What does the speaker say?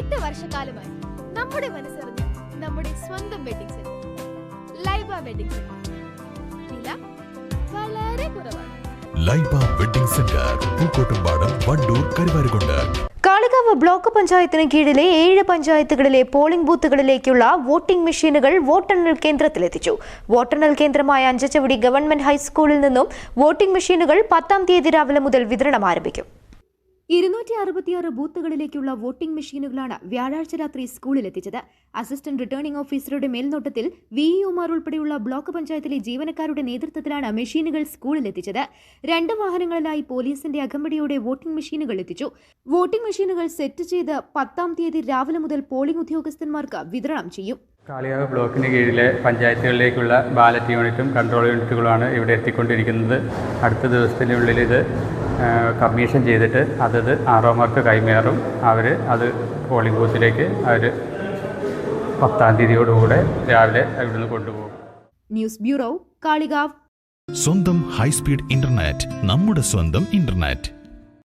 8 വർഷക്കാലമായി നമ്മുടെ മനസ്സറിഞ്ഞ നമ്മുടെ സ്വന്തം wedding centre Laiba wedding centre. വില വളരെ കുറവാണ്. Laiba wedding centre, Pookkottumpadam, Wandoor, Karuvarakundu. Kalikavu block പഞ്ചായത്തിന് കീഴിലെ 7 പഞ്ചായത്തുകളിലെ പോളിംഗ് ബൂത്തുകളിലേക്കുള്ള വോട്ടിംഗ് മെഷീനുകൾ വോട്ടെണ്ണൽ കേന്ദ്രത്തിലെത്തിച്ചു. വോട്ടെണ്ണൽ കേന്ദ്രമായ അഞ്ചച്ചവടി ഗവൺമെന്റ് ഹൈസ്കൂളിൽ നിന്നും വോട്ടിംഗ് മെഷീനുകൾ 10-ാം തീയതി രാവിലെ മുതൽ വിതരണം ആരംഭിക്കും. 266 ബൂത്തുകളിലേക്കുള്ള വോട്ടിംഗ് മെഷീനുകളാണ് വ്യാഴാഴ്ച രാത്രി സ്കൂളിലെത്തിച്ചത്. അസിസ്റ്റന്റ് റിട്ടേണിംഗ് ഓഫീസറുടെ മേൽനോട്ടത്തിൽ വിഇഒമാർ ഉൾപ്പെടെയുള്ള ബ്ലോക്ക് പഞ്ചായത്തിലെ ജീവനക്കാരുടെ നേതൃത്വത്തിലാണ് മെഷീനുകൾ സ്കൂളിലെത്തിച്ചത്. 2 വാഹനങ്ങളിലായി പോലീസിന്റെ അകമ്പടിയോടെ വോട്ടിംഗ് മെഷീനുകൾ എത്തിച്ചു. വോട്ടിംഗ് മെഷീനുകൾ സെറ്റ് ചെയ്ത് 10-ാം തീയതി രാവിലെ മുതൽ പോളിംഗ് ഉദ്യോഗസ്ഥന്മാർക്ക് വിതരണം ചെയ്യും. കാളികാവ് ബ്ലോക്കിന് കീഴിലെ പഞ്ചായത്തുകളിലേക്കുള്ള ബാലറ്റ് യൂണിറ്റും കൺട്രോൾ യൂണിറ്റുകളുമാണ് ഇവിടെ എത്തിക്കൊണ്ടിരിക്കുന്നത്. അടുത്ത ദിവസത്തിനുള്ളിൽ ഇത് കമ്മീഷൻ ചെയ്തിട്ട് അതത് ആർഒമാർക്ക് കൈമാറും. അവർ അത് പോളിംഗ് ബൂത്തിലേക്ക് അവർ 10-ാം തീയതിയോടുകൂടെ രാവിലെ അവിടുന്ന് കൊണ്ടുപോകും. News bureau, Kalikavu. സ്വന്തം ഹൈസ്പീഡ് ഇന്റർനെറ്റ്, നമ്മുടെ സ്വന്തം ഇന്റർനെറ്റ്.